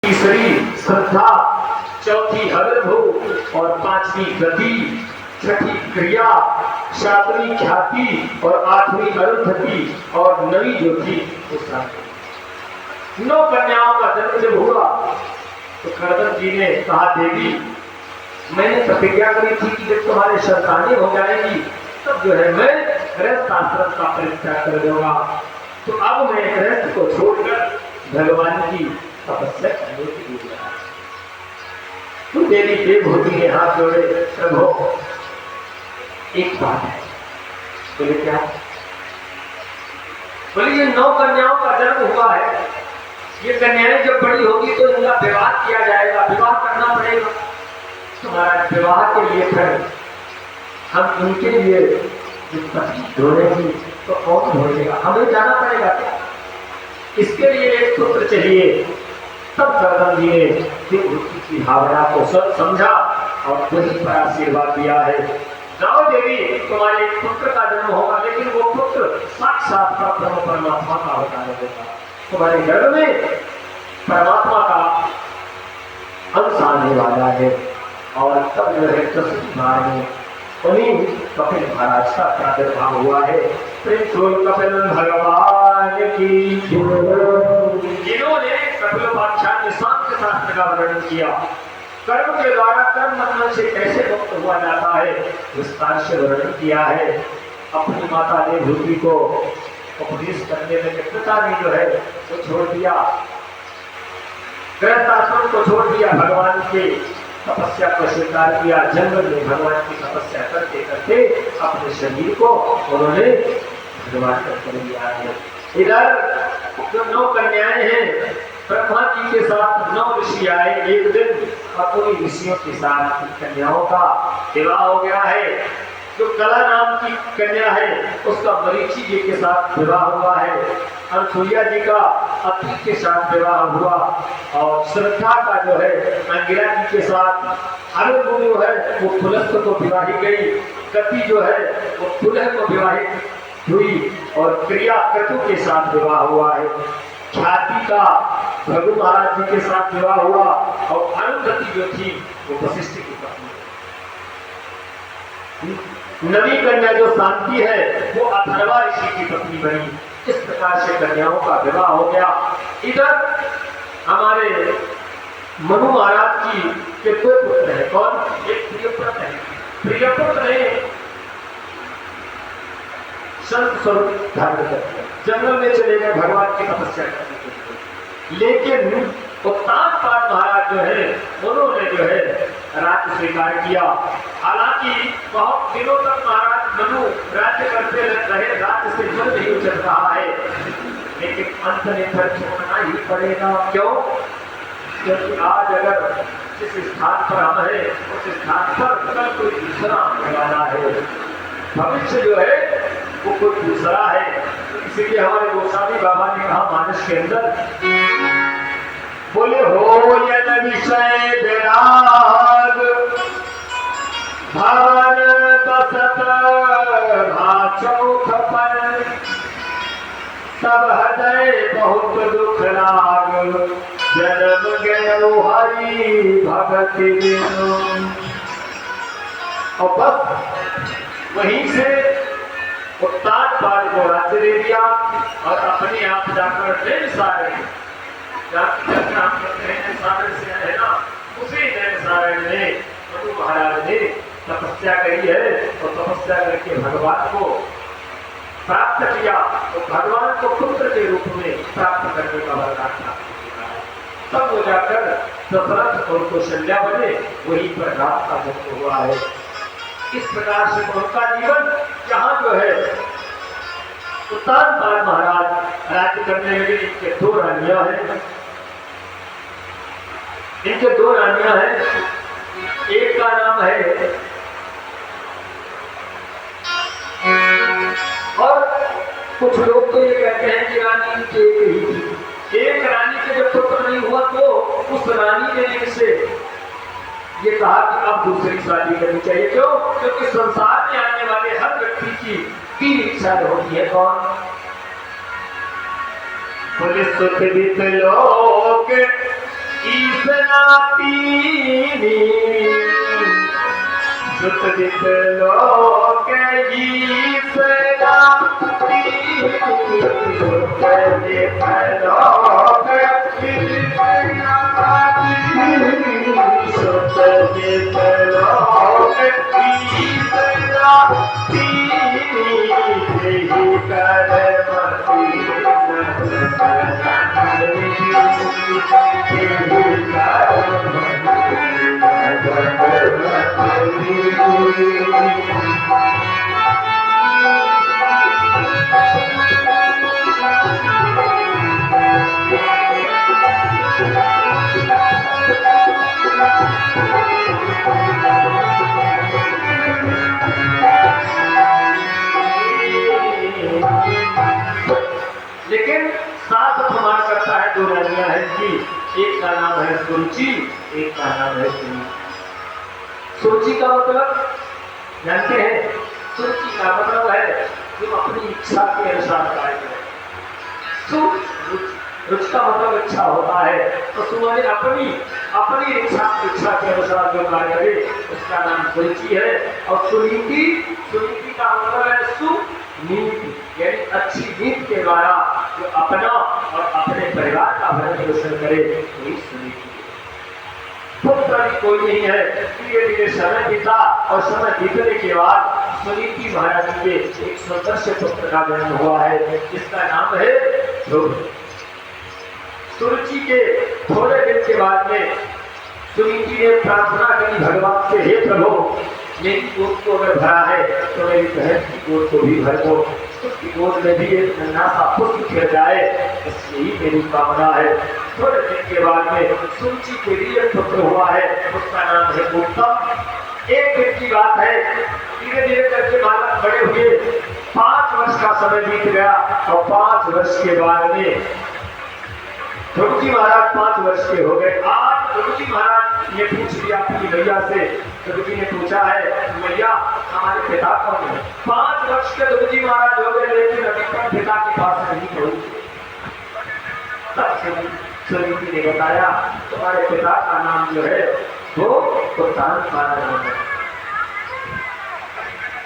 तीसरी श्रद्धा, चौथी हविर्भू और पांचवी गति, छठी क्रिया, सातवीं ख्याति और आठवीं अरुंधति और नवी जो थी वो 9 कन्याओं का जन्म जब हुआ तो कर्दम जी ने कहा, देवी मैंने प्रतिज्ञा करी थी कि जब तुम्हारे संतानें हो जाएगी तब जो है मैं गृहस्थ आश्रम का परित्याग कर दूंगा, तो अब मैं गृहस्थ को छोड़कर भगवान की तपस्या करने के लिए गया। तो देवी देवभूति ने हाथ जोड़े, प्रभु एक बात है। बोले क्या? बोले ये 9 कन्याओं का जन्म हुआ है, ये कन्याएं जब बड़ी होगी तो इनका विवाह किया जाएगा, विवाह करना पड़ेगा। तुम्हारा विवाह के लिए फिर हम इनके लिए पति ढूंढेंगे तो कौन ढूंढेगा? हमें जाना पड़ेगा क्या? इसके लिए एक पुत्र चाहिए। तब कर्दम जी ने देवभूति की भावना को समझा और वहीं पर आशीर्वाद दिया है, जाओ देवी तुम्हारे एक पुत्र का जन्म होगा, लेकिन वो पुत्र साक्षात परब्रह्म परमात्मा का अवतार होगा। तुम्हारे गर्भ में परमात्मा का अंश आने वाला है। और तब जो है 10 बार में उन्हीं कपिल महाराज का प्रादुर्भाव हुआ है। कपिल भगवान की, जिन्होंने कपिलोपाख्यान में सांख्य शास्त्र का वर्णन किया, कर्म के द्वारा कर्म बंधन से कैसे मुक्त हुआ जाता है विस्तार से वर्णन किया है। अपनी माता देवभूति को उपदेश करने में पिता ने जो है वो छोड़ दिया, गृहस्थ आश्रम को छोड़ दिया, भगवान के तपस्या को स्वीकार किया। जंगल में भगवान की तपस्या करते करते अपने शरीर को उन्होंने भगवान तक कर लिया है। इधर जो 9 कन्याएं हैं, ब्रह्मा जी के साथ 9 ऋषि आए एक दिन, और उन्हीं ऋषियों के साथ कन्याओं का विवाह हो गया है। जो कला नाम की कन्या है उसका मरीचि जी के साथ विवाह हुआ है। अनसुईया जी का अत्रि के साथ विवाह हुआ, और श्रद्धा का जो है अंगिरा जी के साथ, हविर्भू जो है वो पुलस्त को विवाही गई, गति जो है वो पुलह को विवाहित हुई, और क्रिया क्रतु के साथ विवाह हुआ है। ख्याति का भृगु महाराज जी के साथ विवाह हुआ, और अरुंधति जो थी वो वशिष्ठ की पत्नी। नवी कन्या जो शांति है वो अथर्वा ऋषि की पत्नी बनी। इस प्रकार से कन्याओं का विवाह हो गया। इधर हमारे मनु महाराज की के 2 पुत्र हैं। कौन? एक प्रियव्रत है। प्रियव्रत ने संत स्वरूप धारण कर दिया, जंगल में चले गए भगवान की तपस्या करने के लिए। लेकिन उत्तानपाद महाराज जो है उन्होंने जो है राज्य स्वीकार किया। हालांकि बहुत दिनों तक महाराज मनु राज्य करते रहे, राज्य से जल नहीं उचल रहा है, लेकिन अंत में फिर छोड़ना ही पड़ेगा। क्यों? क्योंकि आज अगर जिस स्थान पर हम हैं उस स्थान पर कल कोई दूसरा आने वाला है, भविष्य जो है वो कोई दूसरा है। इसलिए हमारे गोस्वामी बाबा ने कहा मानस के अंदर, बोले हो यन विषय विराग भान बसत चौथ पर, तब हृदय बहुत दुख लाग, जन्म गयो हरि भगति बिनु। और बस वहीं से उत्तानपाद को राज्य दे दिया, और अपने आप जाकर नैन सारे से है ना, उसी नैन सारे ने मनु महाराज ने तपस्या करी है, और तपस्या करके भगवान को प्राप्त किया। तो भगवान को पुत्र के रूप में प्राप्त करने का वरदान प्राप्त किया है। तब वो जाकर दशरथ और कौशल्या बने, वहीं पर राम का जन्म हुआ है। इस प्रकार से उनका जीवन जहाँ जो है उत्तानपाद महाराज राज्य करने लगे। इनके 2 रानियां हैं, इनके 2 रानियां हैं। एक का नाम है, और कुछ लोग तो ये कहते हैं कि रानी इनकी एक ही थी। एक रानी के जब पुत्र नहीं हुआ तो उस रानी ने इनसे ये कहा कि अब दूसरी शादी करनी चाहिए। क्यों? क्योंकि संसार में आने वाले हर व्यक्ति की 3 इच्छा होती है। कौन? बोले सुख वित लोक नाती सुत जित लोक ईसरा सुत जित लोक सुत जित लोक ईसरा तेहि कर लेकिन शास्त्र प्रमाण करता है दो रानियां हैं कि एक का नाम है सुरुचि, एक का नाम है सुनीति। सुरुचि का मतलब जानते हैं? सुरुचि का मतलब है जो अपनी इच्छा के अनुसार कार्य करे। रुचि का मतलब इच्छा होता है, तो तुम्हारे अपनी इच्छा के अनुसार जो कार्य करे उसका नाम सुरुचि है। और सुनीति का मतलब है सुनीति, यानी अच्छी नीति के द्वारा जो अपना और अपने परिवार का भरण पोषण करे वही सुनीति। पुत्र कोई नहीं है। धीरे धीरे समय बीता और समय बीतने के बाद सुनीति महाराज के एक सुंदर से पुत्र का जन्म हुआ है जिसका नाम है ध्रुव। सुरुचि के थोड़े दिन के बाद में सुनीति ने प्रार्थना करी भगवान से, हे प्रभु मेरी गोद को अगर भरा है तो मेरी बहन की गोद को भी भर दो, उसकी गोद में भी एक नन्हा सा पुत्र खिल जाए, बस यही मेरी कामना है। थोड़े दिन के बाद में सुरुचि के लिए पुत्र हुआ है, उसका नाम है उत्तम। एक दिन की बात है, धीरे धीरे करके बालक बड़े हुए, 5 वर्ष का समय बीत गया और 5 वर्ष के बाद में ध्रुव जी महाराज 5 वर्ष के हो गए। आज ध्रुव जी महाराज ने पूछ लिया अपनी मैया से, ध्रुव जी ने पूछा है मैया हमारे पिता कौन है? 5 वर्ष के ध्रुव जी महाराज हो गए लेकिन अभी तक पिता के पास नहीं पहुंचे। तब सुनीति ने बताया तुम्हारे पिता का नाम जो है वो कुर्तान नाम है।